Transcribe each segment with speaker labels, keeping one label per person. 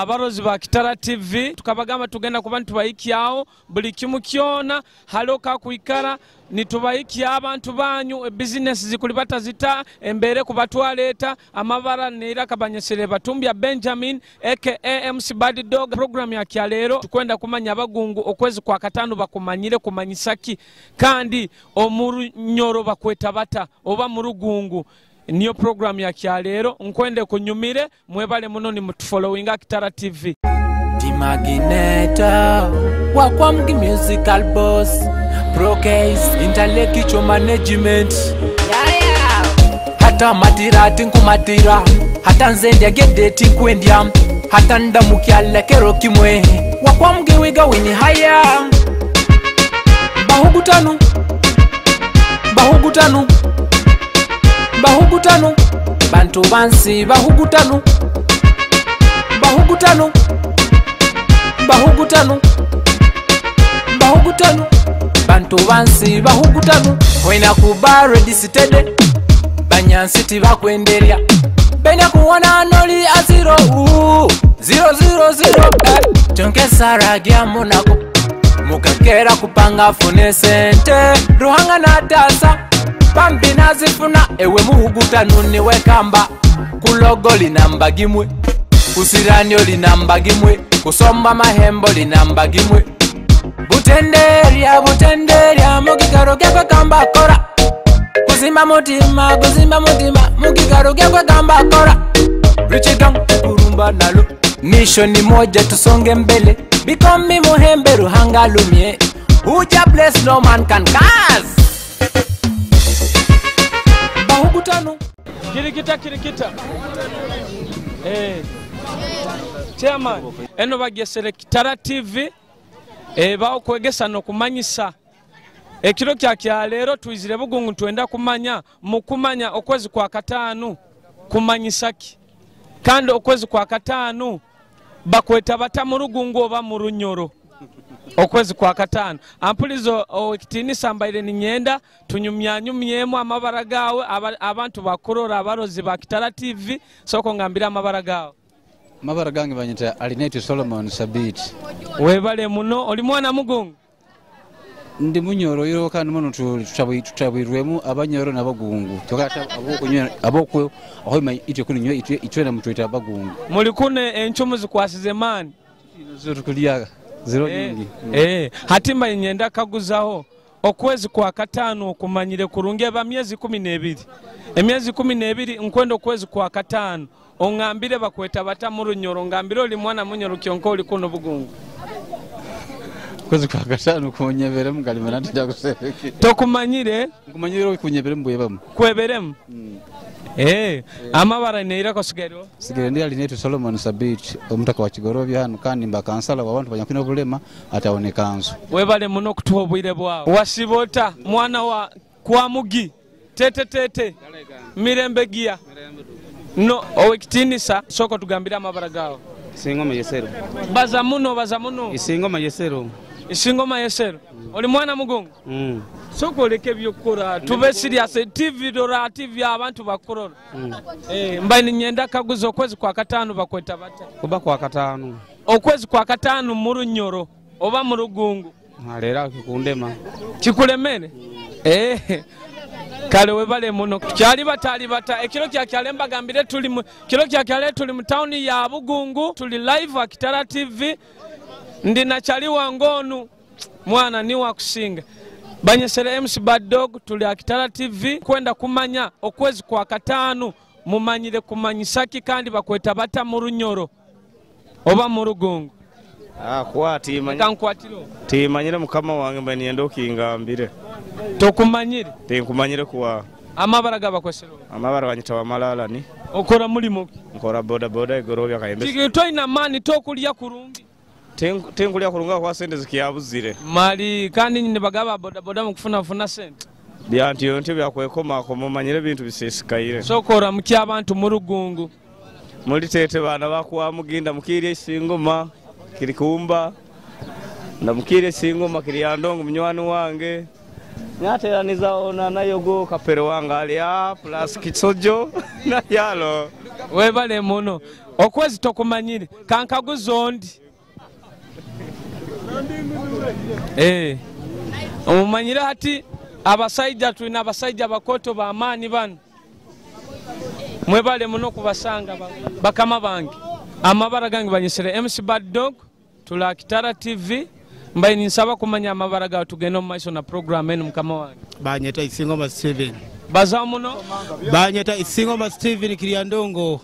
Speaker 1: abarozi ba Kitara TV tukabagamba tugenda kuba ntubayikyawo buli kimu kyona haloka kuikara nitubayikya abantu banyu business zikulibata zita embere kubatwaleta amabara neira kabanyesere batumbya Benjamin aka MC Bad Dog. Program ya kyalero tukwenda kumanya abagungu okwezi kwa katano bakumanyire kumanyisaki kandi omurunyoro bakweta bata oba murugungu. Niyo program ya kyalero nkwende kunyumire mwebale muno ni mutufollowinga Kitara TV. Dimagineta wakwamgi musical boss Pro Case intellectual management hata matira tinkumatira hata nzende gede tinkwendya hata ndamukyalla kero kimwe wakwamgi wiga wini haya bahugutanu bantu bansi bahugutanu bantu bansi bahugutanu wena kuba ready sitede banyansi tibakwenderya benya kuwana noli aziro 000 tonke sara gya monako mukakera kupanga fune sente ruhanga na tasa Bambi nazifuna ewe muhugutanu niwe kamba kulogo linamba gimwe kusiranyo linamba gimwe kusomba mahembo linamba gimwe butenderia mugigaro gyakwe kamba kora kuzima mutima mugigaro gyakwe kamba kora Richidong kurumba nalo nisho ni moja tusonge mbele bikomi muhembe ruhanga lumye uja bless no man can cause bahugutanu kirikita chairman eno bagesere Kitara TV bawo kwegesa no kumanyisa ekiro kya lero tuizire bugungu twenda kumanya mukumanya okwezi kwa katanu kumanyisaki kandi okwezi kwa katanu bakweta bata mu rugungu oba mu runyoro okwezi kwa katano ampulizo okitini sambaire ni nyenda tunyumyanyumyemu amabara gawe abantu bakorora abarozi ba Kitara TV soko ngambira amabara gawe
Speaker 2: amabara gange banyita Alineti Solomon Sabit
Speaker 1: webale muno oli mwana mugungu
Speaker 2: ndi munyoro yiro kandi muno tutabwirwemu abanyoro nabagungu tokata abokwe ahoima ite kuninyo itwena mutwita abagungu
Speaker 1: muri kune enchumu zikwasize mani
Speaker 2: zo tukuliyaga zero nyingi
Speaker 1: hatima nyenda kaguzaho okwezi kwa katano okumanyire kurunge ba myezi 12 emyezi 12 nkwendo okwezi kwa katano ongambire bakweta bata mu runyoro ngambire oli mwana munyoro kyonko oli kuno bugungu
Speaker 2: kwezi kwa katano kunyebere mugalima natija kuseke
Speaker 1: tokumanyire
Speaker 2: kumanyire kunyebere mbuye bamu
Speaker 1: kweberemu amabara neira ko sigero
Speaker 2: ndi Alineti Solomon Sabit omutaka wa Kigorobya hano kandi mbakansala abantu banyakina bulema ataonekanzo
Speaker 1: webale muno kutuobwire bwawo wasibota mwana wa kwa mugi tete mirembegia no owekitinisa soko tugambira amabara gawo
Speaker 3: Isingoma yesero
Speaker 1: baza muno Isingoma yesero oli mwana mugungu soko leke byokora tube serious TV dora TV abantu bakorora mbani nyenda kaguzo okwezi kwa katano bakweta bata
Speaker 3: kuba kwa katano
Speaker 1: okwezi kwa katano mu runyoro oba mu rugungu
Speaker 3: alera kikundema
Speaker 1: kikulemene kale webale muno kyali batali bata ekiro kyalemba gambire tuli kiro kyale tuli mu town ya Bugungu tuli live wa Kitara TV ndina chali wangonu mwana ni wa kusinga banyesere MC Bad Dog tuli Kitara TV kwenda kumanya okwezi kwa katano mumanyire kumanyisaki kandi bakweta bata mu runyoro oba mu rugungu
Speaker 3: kwati
Speaker 1: kankwatiro
Speaker 3: timanyire mukama wange mbani yendo kingambire
Speaker 1: tokumanyire
Speaker 3: tenkumanyire kuwa
Speaker 1: amabara gabakwesero
Speaker 3: amabara banyita bamalala ni
Speaker 1: okora mulimo
Speaker 3: nkora boda igorobya kayembe
Speaker 1: tigito ina mani tokulya kurungi
Speaker 3: tenkulya kurunga kwa sente zikiyabuzire
Speaker 1: mali kandi nyine bagaba boda mukufuna sente
Speaker 3: byanti yonte byakwekoma ko mumanyire bintu bisesikaire
Speaker 1: sokora muki abantu mu rugungu
Speaker 3: muri tete bana bakuwa muginda mukiriye Isingoma kirikumba ndamukire Singoma kiriyandongo munywani wange nyateraniza ona nayogo kapero wanga alia plus kitsojo na yalo
Speaker 1: webale muno
Speaker 4: okwezi tokumanyire kankaguzondi omumanyire hati abasajja tulina abasajja bakoto b'amaanyi bano mwebale muno kubasanga bakama bange amabara gange banyisire MC Bad Dog tula Kitara TV mbaye ninsaba kumanya amabara gawe tugenda mu maiso na program enu mukama wange
Speaker 5: banyeta Isingoma Steven
Speaker 4: baza muno
Speaker 5: banyeta Isingoma Steven
Speaker 4: Kiryandongo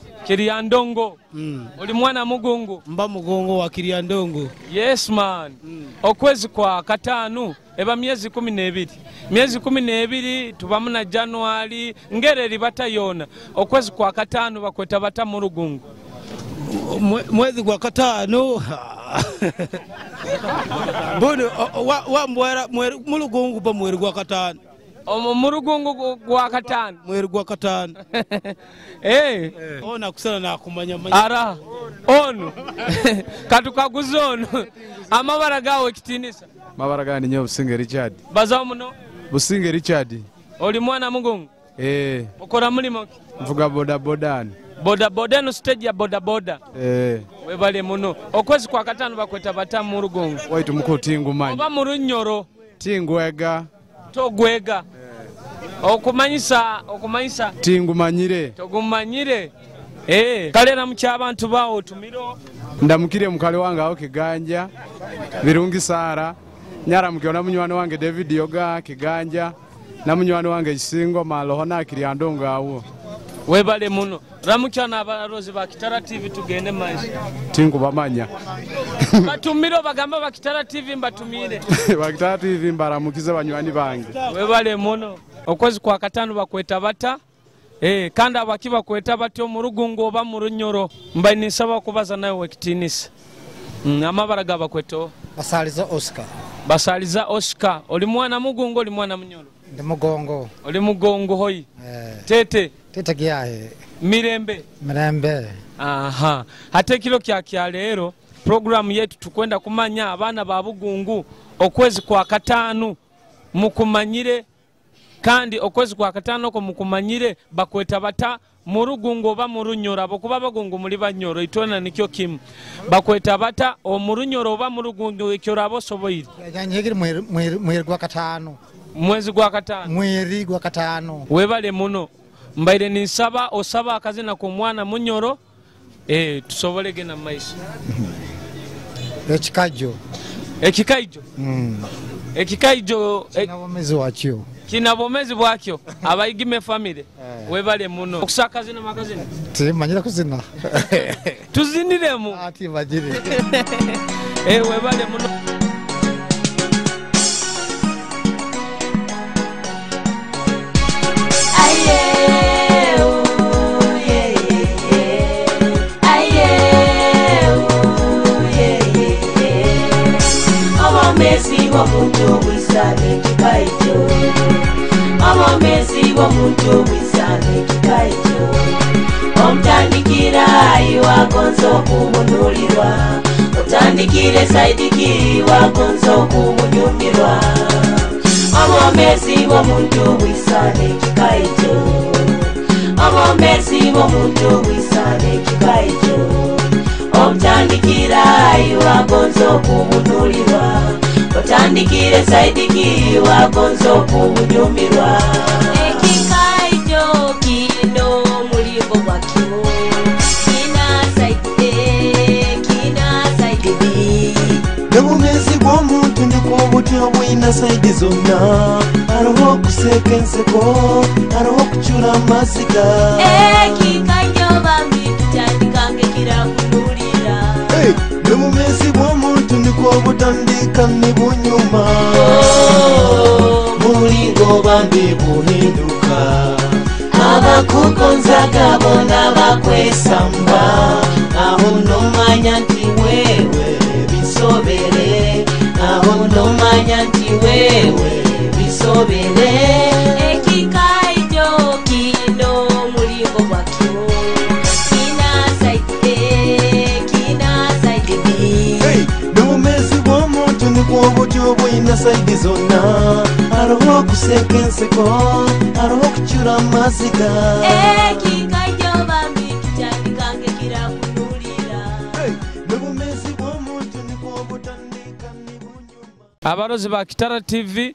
Speaker 4: oli mwana mugungu
Speaker 5: mba mugongo wa Kiryandongo
Speaker 4: yes man okwezi kwa katanu eba miezi 12 miezi 12 tubamu na January ngere libata yona okwezi kwa katanu bakweta bata mu Rugungu
Speaker 5: mwezi kwa katanu bono wa mwera mu Rugungu pa mwezi kwa katanu
Speaker 4: mu Rugungu kwa katanu
Speaker 5: mwezi kwa katanu ona kusana na kumanya
Speaker 4: ara ono katukaguzono amabara gawe kitinisa
Speaker 6: mabara gani nyo Businge Richard
Speaker 4: baza muno
Speaker 6: Businge Richard
Speaker 4: oli mwana mugungu okora mulimo
Speaker 6: mvuga boda
Speaker 4: boda no stage ya boda webale muno okwezi kwa katanu bakweta bata mu Rugungu
Speaker 6: waitu muko tingu manyi
Speaker 4: oba mu Runyoro
Speaker 6: tingwega
Speaker 4: togwega okumanyisa
Speaker 6: tingumanyire
Speaker 4: togumanyire kalera mucha abantu bawo tumiro
Speaker 6: ndamukire mukale wange aho Kiganja birungi Sara nyara mukiona munywani wange David Yoga Kiganja na munywani wange Isingo Maloho na Kiryandongo awo
Speaker 4: webale muno ramuchana abarozi ba Kitara TV tugende maiso
Speaker 6: tingu bamanya
Speaker 4: batumiro bagamba ba Kitara TV mbatumire
Speaker 6: ba Kitara TV mbaramukize banywani bange
Speaker 4: webale muno okwezi kwa katanu bakweta bata kandi abakiba kweta batyo mu Rugungu oba mu Runyoro mbaye nisaba kubaza nawe wekitinisa amabara gaba kweto basaliza Oscar oli mwana mugungo oli mwana munyoro
Speaker 7: ndi mugongo
Speaker 4: oli mugongo hoyi tete
Speaker 7: gyahe
Speaker 4: mirembe aha hate kilo kya lero program yetu tukwenda kumanya abana ba Bugungu okwezi kwa katanu mukumanyire kandi okwezi kwa katano ko mukumanyire bakweta bata mu Rugungu oba mu Runyoro abokuba Bagungu muri Banyoro itona nikyo kimu bakweta bata o mu Runyoro oba mu Rugungu ikyo rabo soboyire
Speaker 7: yanyegire mweri gwa katano
Speaker 4: mwezi gwa katano webale muno mbaire nisaba osaba akazina ku mwana Munyoro tusobolege na maiso ekikaijo kinabomezi bwakyo abayigime family webale muno okusakazina makazina
Speaker 7: timanyira kuzina
Speaker 4: tuziniremu
Speaker 7: ati bajire
Speaker 4: webale muno
Speaker 8: Messi wa muntu wisane kikaicho Mama Messi wa muntu wisane kikaicho Omtandikira iwagonzo kumunulirwa Otandikire saidiki wagonzo kumunyumirwa Mama Messi wa muntu wisane kikaicho Mama Messi wa muntu wisane kikaicho Omtandikira iwagonzo kumunulirwa Otandikire saidiki wagonzo kumunyumirwa Ekikaijo kino mulimbo gwakyo Kina saidi
Speaker 9: Nebumezi bw'omuntu ndiko butyo bwina saidi zonna Aroho kuseka enseko Aroho kuchula amasiga
Speaker 8: Ekikaijo bambi tutandikange kirakunulira
Speaker 9: Nebumezi bw'omuntu ndiko butandika nibunyuma Mulingo bambi buhinduka Abakugonzaga bona bakwesamba Aho nomanya nti wewe bisobere Aho nomanya nti wewe bisobere
Speaker 8: Ekikaijo kino mulimbo gwakyo Kina saidi
Speaker 9: Nebumezi bw'omuntu ndiko butyo bwina saidi zonna Aroho kuseka enseko Aroho kuchula amasiga
Speaker 8: Ekikaijo bambi tutandikange kirakunulira
Speaker 9: obwomezi bw'omuntu nikwo butandika ni bunyuma.
Speaker 4: Abarozi ba Kitara TV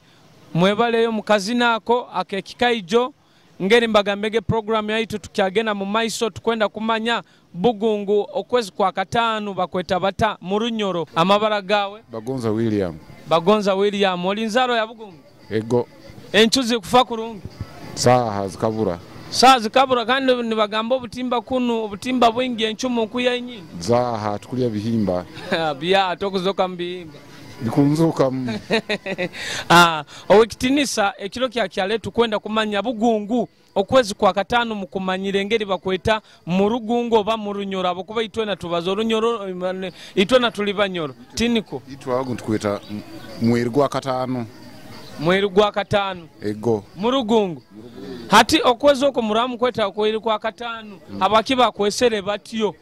Speaker 4: mwebaleyo mukazina ako akekikaijo ngeri mbagambege program yaitu tukyagenda mu maiso tukwenda kumanya Bugungu okwezi kwa katanu bakweta bata mu Runyoro amabara gawe Bagonza William olinzaro ya Bugungu
Speaker 6: ego
Speaker 4: enchuzi kufa kurungi
Speaker 6: saha zikabura
Speaker 4: kandi nibagamba obutimba bwingi enchumu kuya nyinyi
Speaker 6: zaha tukulya bihimba
Speaker 4: bya tokuzoka mbihimba
Speaker 6: bikunzuka
Speaker 4: owekitinisa ekiro kyale tukwenda kumanya Bugungu okwezi kwa katanu mukumanyire ngeri bakweta mu Rugungu oba mu Runyoro abokuba itwena tubazo Runyoro itwena tulibanyoro tiniko
Speaker 6: itwago tukweta mweri gwa katanu ego
Speaker 4: mu Rugungu hati okwezi oko muramu kweta okwezi kwa katanu abakiba kwesere batyo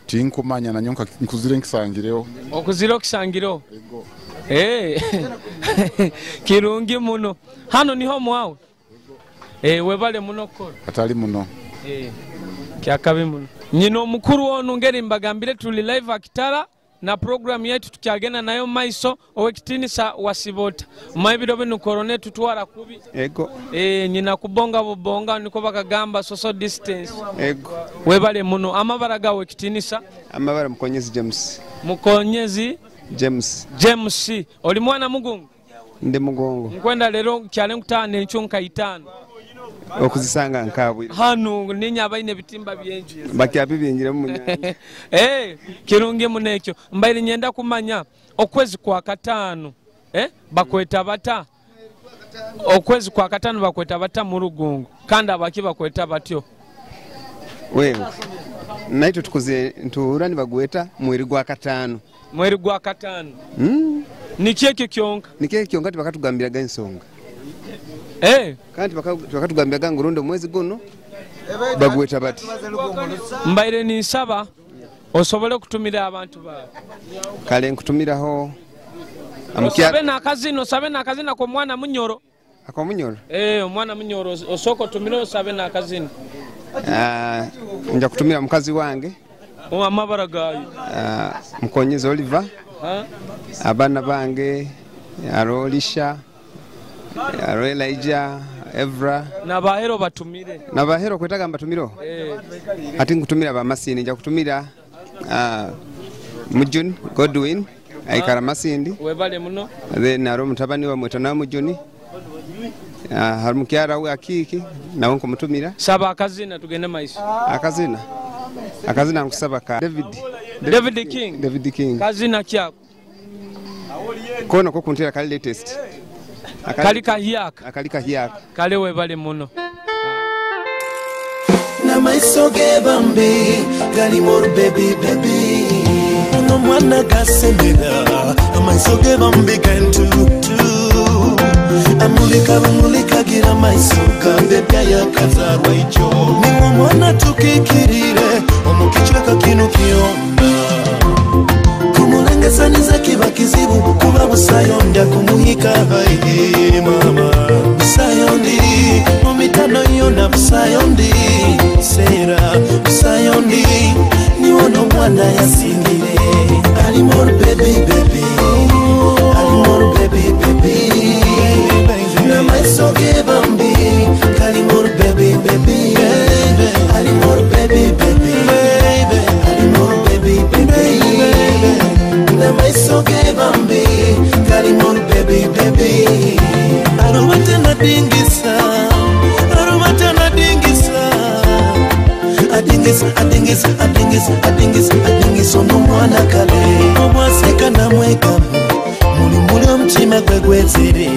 Speaker 6: tinkumanya na nyonka nkuzire nkisangireo
Speaker 4: okuzira okisangireo kirungi muno hano niho mwawe webale muno ko
Speaker 6: atali muno
Speaker 4: kyakabi muno nyino omukuru ono ngeri mbagambire tuli live akitara na program yetu tukyagenda nayo maiso owekitinisa wasibota maibiro bino korone tutwara kubi
Speaker 10: ego
Speaker 4: nyina kubonga bubonga niko bakagamba social distance
Speaker 10: ego
Speaker 4: webale muno amabara gawe wekitinisa
Speaker 10: amabara
Speaker 4: Mukonyezi James oli mwana Mugungu
Speaker 10: ndi Mugongo
Speaker 4: nkwenda lero kyale nkutane enchunka 5
Speaker 10: okuzisanga nkabwe
Speaker 4: hano ninya abaine bitimba byenju
Speaker 10: bakyapi byinjire mu nyanja
Speaker 4: kirungi munekyo mbaire nyenda kumanya okwezi kwa katanu bakweta bata okwezi kwa katanu bakweta bata mu Rugungu kandi abaki bakweta batyo
Speaker 10: wewe naito tukuze nturani bagweta mweri gwa katanu
Speaker 4: nikieke kyonka
Speaker 10: bakatugambira gansonga kandi bakatugambira gangurundo mwezi guno bagweta bati
Speaker 4: mbaire ninsaba osobole kutumira abantu ba
Speaker 10: kale nkutumiraho
Speaker 4: sabe na kazina ko mwana Munyoro omwana Munyoro osoko tumira sabe na kazina
Speaker 10: nja kutumira mukazi wange
Speaker 4: amabara gayo
Speaker 10: Mukonyezi Oliver abana bange Arolisha Elijah Evra
Speaker 4: nabahero batumire
Speaker 10: kwetaga mbatumiro ati ngutumira ba Masini nja kutumira Mujuni Godwin aikara Masindi
Speaker 4: webale muno
Speaker 10: then aro mutabani wa mwetana Mujuni harumukyara we akiki nawo nkumutumira
Speaker 4: saba akazina tugende maiso
Speaker 10: akazina nkusaba ka
Speaker 4: David King kazina kyako
Speaker 10: kono ko kuntira kali latest
Speaker 4: akalika hiyaka kale webale muno
Speaker 9: na maiso gebambi gali more baby no mwana gasemera maiso gebambi kantu amulika gira maiso gambe bya kazarwa icho ni mwana tukikirire omukichweka kino kiona kumulengezaniza kiba kizibu kuba busayonda kumuhika hayi mama busayondi mumitano yona busayondi sera busayondi ni wono mwana yasingire ali more baby ali more baby na maiso gebambi kali more baby ali more baby ali more baby na maiso gebambi kali more baby arumata na dingisa adingisa ono mwana kale omwaseka na mwekamu mulimbuli omutima gwe gwezere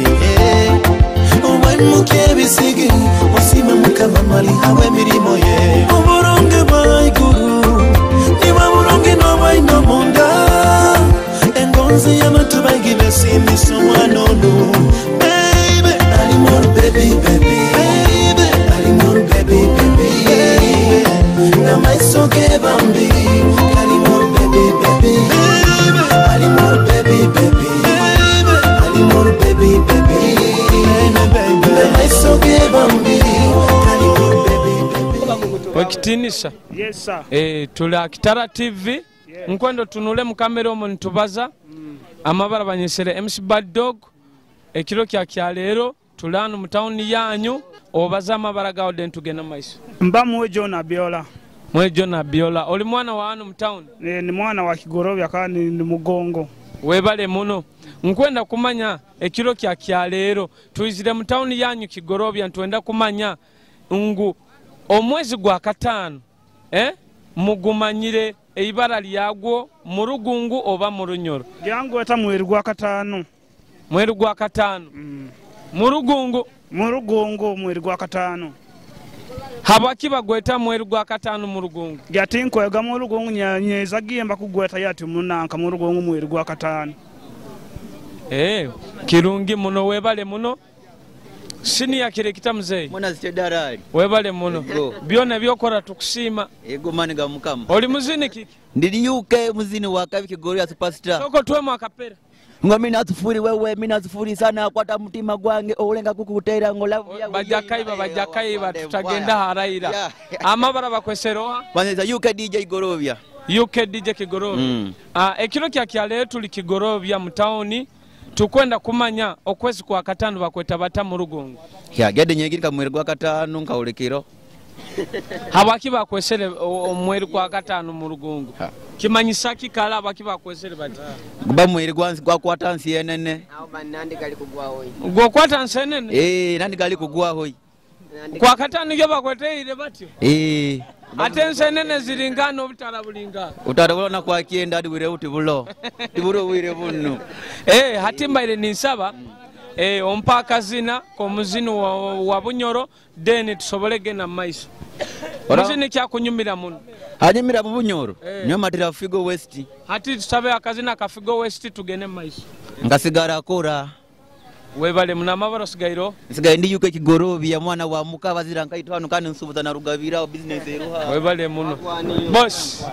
Speaker 9: omwaimuka ebisigi osima mukama mali awe emirimo ye obulungi bwaiguru niba bulungi n'obwaina munda engonzi y'abantu bangi besimbisa omwana ono ali more baby ali more baby na maiso gebambi ali more baby ali more baby ali more baby na maiso gebambi ali more baby
Speaker 4: wakitinisha tula Kitara TV nkwenda tunule mu kamera omwo nitubaza amabara banyesere MC Bad Dog ekiro kya leero tulano mu town yanyu obaza amabara gawo den tugenda maiso
Speaker 5: mba John Abiola.
Speaker 4: John Abiola oli mwana wa hano mu town?
Speaker 5: Ni mwana wa Kigorobya kandi ni Mugongo.
Speaker 4: Webale muno nkwenda kumanya ekiro kya leero tuyizire mu town yanyu Kigorobya ntwenda kumanya ngu omwezi gwa katano mugumanyire eibara lyagwo mu Rugungu oba mu Runyoro?
Speaker 5: Gyangu eta mweri gwa katano.
Speaker 4: Mweri gwa katano. Mu Rugungu?
Speaker 5: Mu Rugungu mweri gwa katano.
Speaker 4: Habaki bagweta mweri gwa katano mu Rugungu?
Speaker 5: Gyatinko ega mu Rugungu nyeza giyemba kugweta yati munanka mu Rugungu mweri gwa katano.
Speaker 4: Kirungi muno webale muno. Sini ya kirekita mzee.
Speaker 11: Mwana zichedarali.
Speaker 4: Webale muno. Byona byokora tukusima.
Speaker 11: Ego maniga mukama.
Speaker 4: Oli muzini kiki?
Speaker 11: Ndili UK muzini wa Kabi Kigorobya superstar.
Speaker 4: Soko twemo akapera.
Speaker 11: Ngo mina tufuri wewe mina tufuri sana kwata mutima gwange olenga kukutera ngo love ya
Speaker 4: bajakaiba tutagenda haraira. Amabara bakweseroha.
Speaker 11: Kwanza UK DJ Kigorobya.
Speaker 4: UK DJ Kigorobya. Ekiro kya leero tuli Kigorobya mu town. Tukwenda kumanya okwezi kwa katano bakweta bata mu Rugungu.
Speaker 11: Ya gede nyegirika mweri gwa katano nkaulekiro.
Speaker 4: Habaki bakwesere omweri kwa katano mu Rugungu. Kimanyisa kikala abaki bakwesere bati.
Speaker 11: Ba mweri gwansi kwa kwatansi yenene.
Speaker 12: Aho banandi gali kugwa hoyi.
Speaker 4: Gwo kwatansi yenene?
Speaker 11: Nandi gali kugwa hoyi.
Speaker 4: Kwa katano gyo bakweteire batyo? Atense nene zilingana obutala bulingana.
Speaker 11: Utarabona kwa kienda adi wire uti bulo. Tiburo wire bunu.
Speaker 4: Hatimba ile ninsaba ompaka zina ko muzini wa Bunyoro deni tusobolege na maiso. Muzini kya kunyumira muno.
Speaker 11: Hanyumira mu Bunyoro. Nyoma tira Figo West.
Speaker 4: Hati tusabe akazina ka Figo West tugene maiso.
Speaker 11: Ngasigara akora.
Speaker 4: Webale muna mabaro sigairo.
Speaker 11: Sigaye ndi UK Kigorobya mwana wa mukaba ziranga itwanu kandi nsubuza na rugabira business eruha.
Speaker 4: Webale muno. Boss.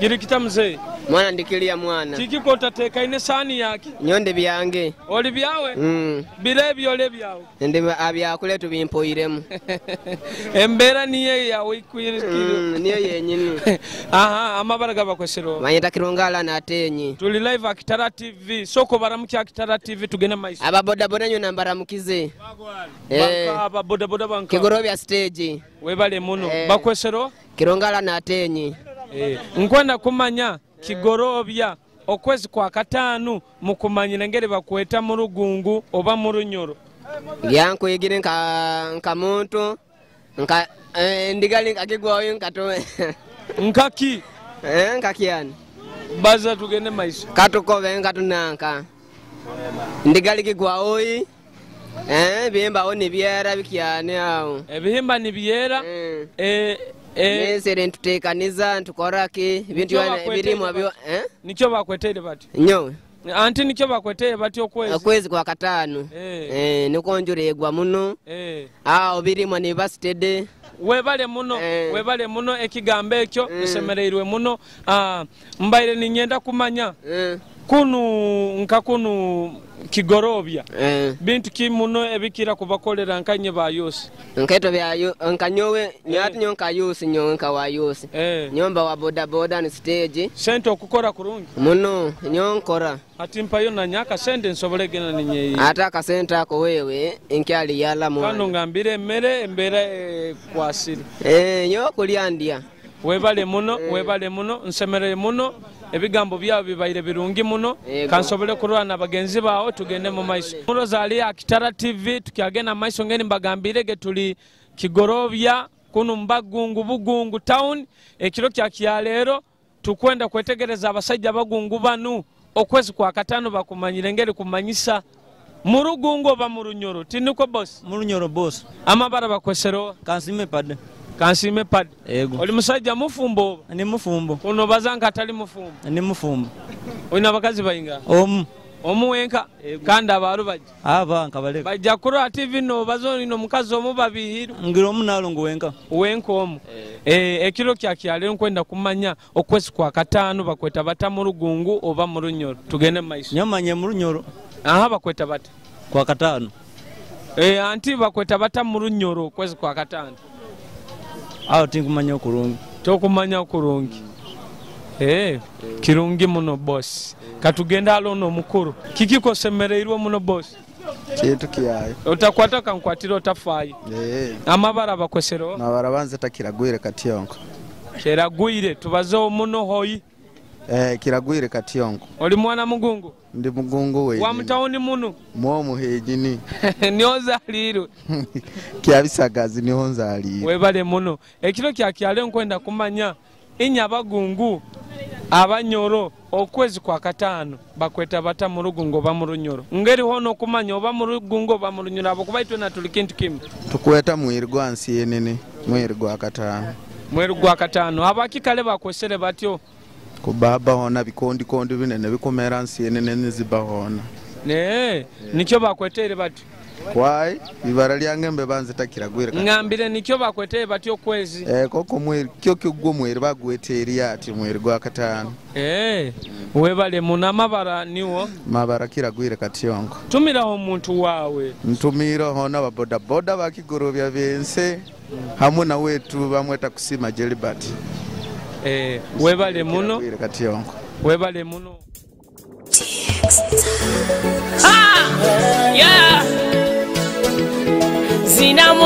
Speaker 4: Girikita mzee.
Speaker 12: Mwana ndikilia mwana.
Speaker 4: Kiki kota teka ine sani yake.
Speaker 12: Nyonde byange.
Speaker 4: Oli byawe? Birebi ole byawe.
Speaker 12: Ndi abyakule tubimpoiremu.
Speaker 4: Embera niye yawe ikwirikiro.
Speaker 12: Niyo yenyini.
Speaker 4: Amabara gabakwesero.
Speaker 12: Manyita Kirongala na Atenyi.
Speaker 4: Tuli live Akitara TV. Soko baramuki Akitara TV tugene maiso.
Speaker 12: Ababoda boda nyo nambaramukize.
Speaker 4: Aba boda boda banka.
Speaker 12: Kigorobya stage.
Speaker 4: Webale muno. Bakwesero?
Speaker 12: Kirongala na Atenyi.
Speaker 4: Nkwenda kumanya Kigorobya okwezi kwa katano mukumanyira ngere bakweta mu Rugungu oba mu Runyoro.
Speaker 12: Yanko yigire nka muntu nka ndigali akigwayo nkato
Speaker 4: nkaki
Speaker 12: nkakiani
Speaker 4: baza tugende maiso
Speaker 12: katukove ngatunanka ndigali kigwayo bimba oni byera bikyane awo
Speaker 4: ebihimba ni byera
Speaker 12: nesere ntutekaniza ntukoraki bintu birimo byo
Speaker 4: nicyo bakwetere bati
Speaker 12: nyo
Speaker 4: anti nicyo bakwetere bati
Speaker 12: okwezi kwa katano nikonjuregwa muno birimo ni bastede
Speaker 4: webale muno ekigambo ekyo esemereirwe muno mbaire ninyenda kumanya kunu Kigorobya bintu kimuno ebikira kubakolera nkanye bayose
Speaker 12: nketo byayo nkanyowe nyati nyonka yose nyonka wa yose nyomba wa boda boda ni stage
Speaker 4: sente okukora kurungi
Speaker 12: muno nyonkora
Speaker 4: ati mpayo na nyaka sente nsobolegena ninye
Speaker 12: ata ka sente ako wewe enkyali yala mu
Speaker 4: kano ngambire embera kwasiri
Speaker 12: nyo kulyandia
Speaker 4: webale muno nsemerere muno ebigambo byabo bibaire birungi muno kansobole kurwana bagenzi bawo tugende mu maiso Rozali Akitara TV tukyagena maiso ngeni mbagambirege tuli Kigorobya kuno mbagungu Bugungu town ekiro kya leero tukwenda kwetegereza abasajja bagungu banu okwezi kwa katano bakumanyire ngeri kumanyisa mu Rugungu oba mu Runyoro tiniko boss
Speaker 11: mu Runyoro boss
Speaker 4: amabara bakwesero kansime pad oli musajja mufumbo
Speaker 11: ni mufumbo
Speaker 4: uno bazanga atali mufumbo
Speaker 11: ni mufumbo
Speaker 4: una bakazi bayinga omuwenka kandi abaru baje
Speaker 11: nkabaleka
Speaker 4: bajja kura TV no bazoni no mukazi omu babihiro
Speaker 11: ngiro munalo nguwenka
Speaker 4: omu ekiro kya nkwenda kumanya okwezi kwa katano bakweta bata mu Rugungu oba mu Runyoro tugende maiso
Speaker 11: nyamanye mu Runyoro
Speaker 4: bakweta bata
Speaker 11: kwa katano
Speaker 4: anti bakweta bata mu Runyoro okwezi kwa katano
Speaker 11: tinkumanya kurungi
Speaker 4: tokumanya kurungi kirungi muno boss katugenda alono mukuru kikikosemereirwe muno boss
Speaker 13: kintu kiyaye
Speaker 4: utakwata kankwatira otafayi amabara bakwesero
Speaker 13: mabara banze takiragwire Kationgo
Speaker 4: kiragwire tubazo muno hoyi
Speaker 13: kiragwire Kationgo
Speaker 4: oli mwana mugungu
Speaker 13: ndi mugungu we
Speaker 4: wa mtaoni muno
Speaker 13: mwo muhejini
Speaker 4: niozaliro
Speaker 13: kyabisagazi nihonzaliro
Speaker 4: webale muno ekiro kyakyale nkwenda kumanya inya bagungu abanyoro okwezi kwa katano bakweta bata mu rugungo ba mu runyoro ngeri hono kumanya oba mu rugungo ba mu runyoro abo kubaitwe na tulikintu kimwe
Speaker 13: tukweta mwirwa nsi yenene mwirwa katano
Speaker 4: mwirwa katano abakikale bakwesere batyo
Speaker 13: kubaba hona bikondi kondi binene bikomera nsi yenene nizibahona
Speaker 4: nikyo bakwetere batyo
Speaker 13: kwai ibara lyangembe banze takiragwire
Speaker 4: ngambire nikyo bakwetere batyo kwezi
Speaker 13: koko mwiri kyo kigwo mwiri bagweteri ati mwiri gwa katano
Speaker 4: webale muna mabara niwo
Speaker 13: mabara kiragwire Kationgo
Speaker 4: tumiraho omuntu wawe
Speaker 13: ntumira hona baboda boda bakigorobya bense hamwe na wetu bamweta kusima Jelibati
Speaker 4: webale muno
Speaker 13: Kationgo
Speaker 4: webale muno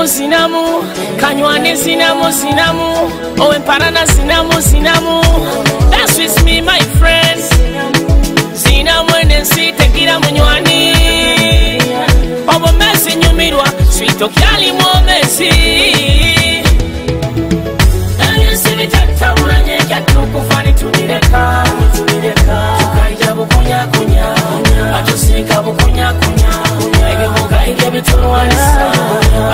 Speaker 14: Zinamu kanywane zinamu owe parana zinamu that's with me my friends zinamu enensi tekira munywani obo mesi nyumirwa swito kyali mwomesi Taburanye kyatukufa tunireka tukaija bukunya atusika bukunya ebibuga ebitulwanisa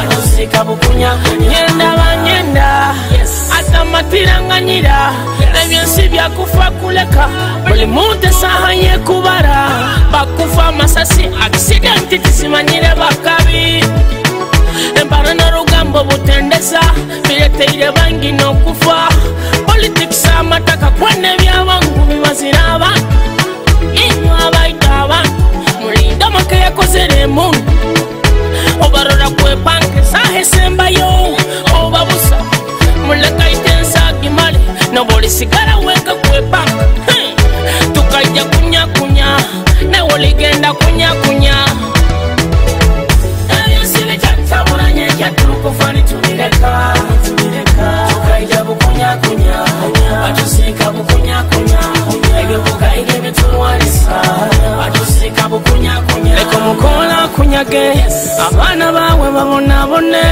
Speaker 14: atusika bukunya nyenda atamatiranganyira ebyensi byakufa kuleka buli muntu saha ye kubara bakufa masasi accident tisimanyire bakabi embara na rugambo butendeza bireteire bangi no kufa politics amataka kwane byabangu bibaziraba inywa baitaba mulinda make yakozere muntu obarora kwe banke sahe sembayo obabusa muleka itensa gimale no bolisigara weka kwe banke tukaija kunya na woligenda kunya Yatukufani tunireka tukaija bukunya atusika bukunya ebibuga ebitulwanisa atusika bukunya leko mukola kunyage abana bawe babonabone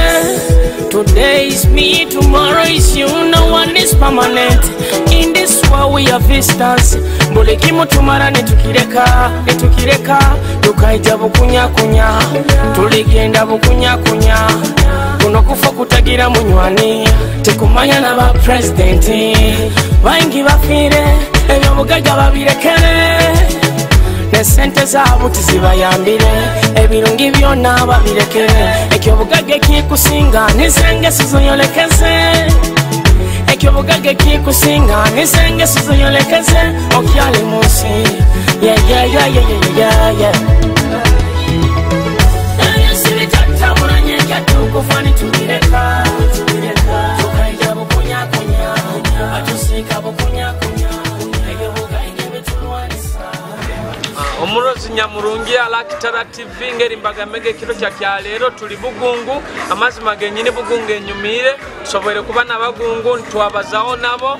Speaker 14: today is me tomorrow is you no one is permanent in this world we are visitors mbuleki mutumara netukireka tukaija bukunya tuligenda bukunya kuno kufa kutagira munywani tekumanya na ba president bangi bafire ebyo bugaga babirekere ne sente zabo tizibayambire ebirungi byona babirekere ekyo bugaga kikusinga nisenge sizoyolekeze ekyo bugaga kikusinga nisenge sizoyolekeze okyali munsi yeah Yatukufani tunireka tukaija bukunya atusika bukunya ebibuga ebitulwanisa
Speaker 4: omurozi nyamurungi Alakitara TV ngeri mbagamege kiro kyalero tuli bugungu amazima genyine bugungu enyumire sobere kuba nabagungu ntwabazaho nabo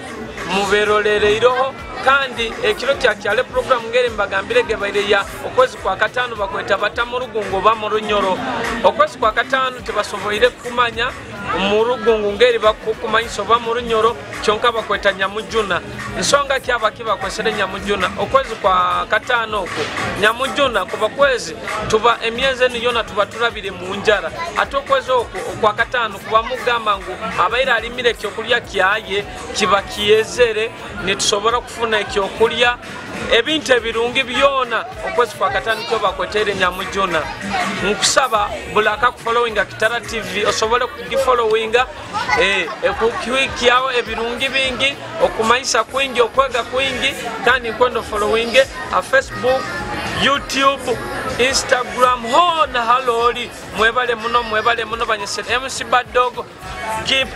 Speaker 4: muberolereiroho kandi ekiro kyale program ngeri mbagambire gebaire ya okwezi kwa katano bakweta bata mu rugungo ba mu runyoro okwezi kwa katano tebasoboire kumanya mu rugungo ngeri bakukumanyisa ba mu runyoro kyonka bakweta nyamujuna nsonga kyaba kibakwesere nyamujuna okwezi kwa katano ko nyamujuna kuba kwezi tuba emyeze niyona tuba turabire mu njara atokwezi oko kwa katano kuba mugamba ngo abaira alimire kyokulya kyaye kiba kiyezere nitusobora kufuna ekyokulya ebintu ebirungi byona okwezi kwa katano kyo bakwetere nyamujuna nkusaba bulaka ku following Kitara TV osobole kugifollowinga ekukiwikiawo ebirungi bingi okumanyisa kwingi okwega kwingi kandi nkwendo following a Facebook YouTube Instagram hona haloli mwebale muno banyesere MC Bad Dog keep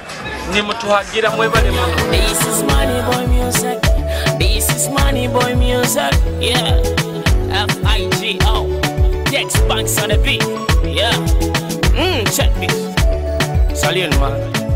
Speaker 4: ni mutuhagira mwebale muno.
Speaker 14: This is Money Boy Music This is Money Boy music, yeah. F-I-G-O. Dex Banks on the beat, yeah. Check this. Salut, man.